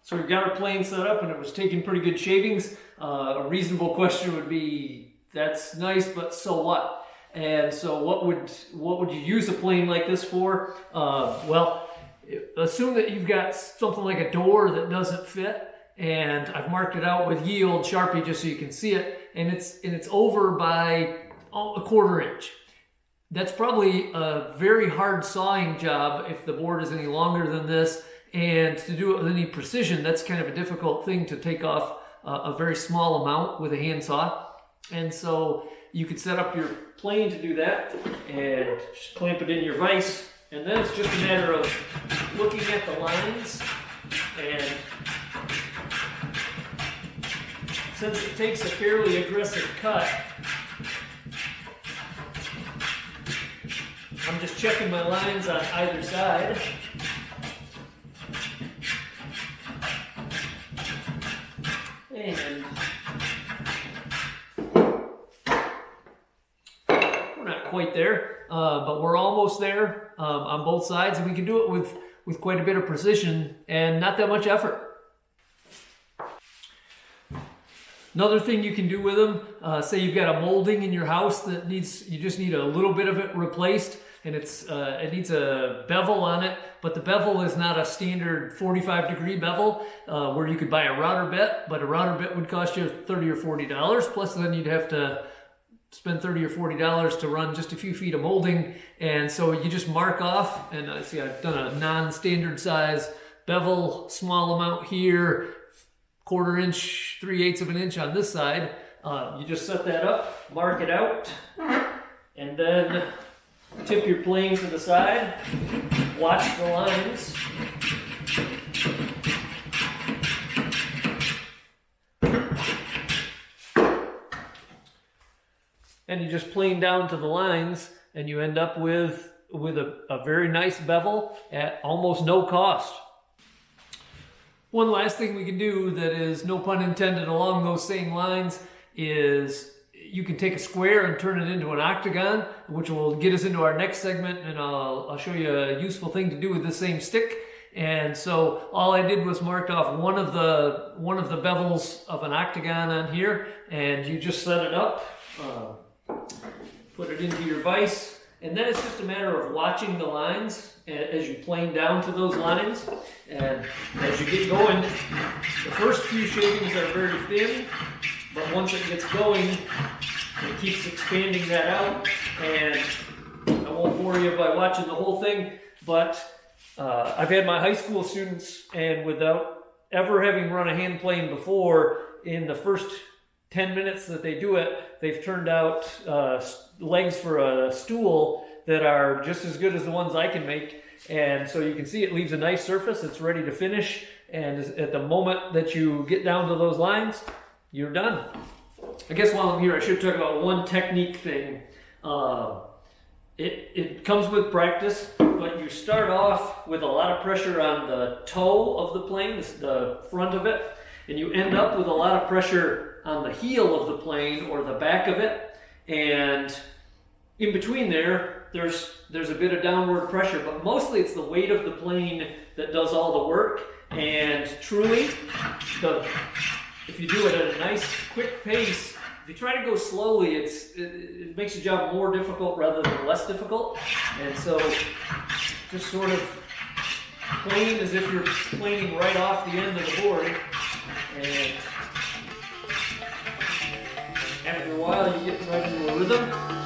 So we've got our plane set up and it was taking pretty good shavings. A reasonable question would be, that's nice, but so what? And so what would you use a plane like this for? Well, assume that you've got something like a door that doesn't fit, and I've marked it out with ye old Sharpie just so you can see it, and it's over by a 1/4 inch. That's probably a very hard sawing job if the board is any longer than this, and to do it with any precision, that's kind of a difficult thing to take off a very small amount with a handsaw. And so you could set up your plane to do that and just clamp it in your vise, and then it's just a matter of looking at the lines, and since it takes a fairly aggressive cut, I'm just checking my lines on either side. And we're not quite there, but we're almost there on both sides, and we can do it with quite a bit of precision and not that much effort. Another thing you can do with them, say you've got a molding in your house that you just need a little bit of it replaced, and it needs a bevel on it, but the bevel is not a standard 45-degree bevel where you could buy a router bit, but a router bit would cost you $30 or $40, plus then you'd have to spend $30 or $40 to run just a few feet of molding. And so you just mark off, and see, I've done a non-standard size bevel, small amount here, 1/4 inch, 3/8 of an inch on this side. You just set that up, mark it out, and then tip your plane to the side, watch the lines. And you just plane down to the lines, and you end up with a very nice bevel at almost no cost. One last thing we can do that is, no pun intended, along those same lines is you can take a square and turn it into an octagon, which will get us into our next segment, and I'll show you a useful thing to do with the same stick. And so all I did was marked off one of the bevels of an octagon on here, and you just set it up, put it into your vise, and then it's just a matter of watching the lines as you plane down to those lines. And as you get going, the first few shavings are very thin, but once it gets going, it keeps expanding that out. And I won't bore you by watching the whole thing, but I've had my high school students, and without ever having run a hand plane before, in the first 10 minutes that they do it, they've turned out legs for a stool that are just as good as the ones I can make. And so you can see it leaves a nice surface. It's ready to finish. And at the moment that you get down to those lines, you're done. I guess while I'm here, I should talk about one technique thing. It comes with practice, but you start off with a lot of pressure on the toe of the plane, the front of it, and you end up with a lot of pressure on the heel of the plane or the back of it. And in between there's a bit of downward pressure, but mostly it's the weight of the plane that does all the work. And truly, if you do it at a nice, quick pace, if you try to go slowly, it makes your job more difficult rather than less difficult. And so just sort of plane as if you're planing right off the end of the board. And after a while, you get right into a rhythm.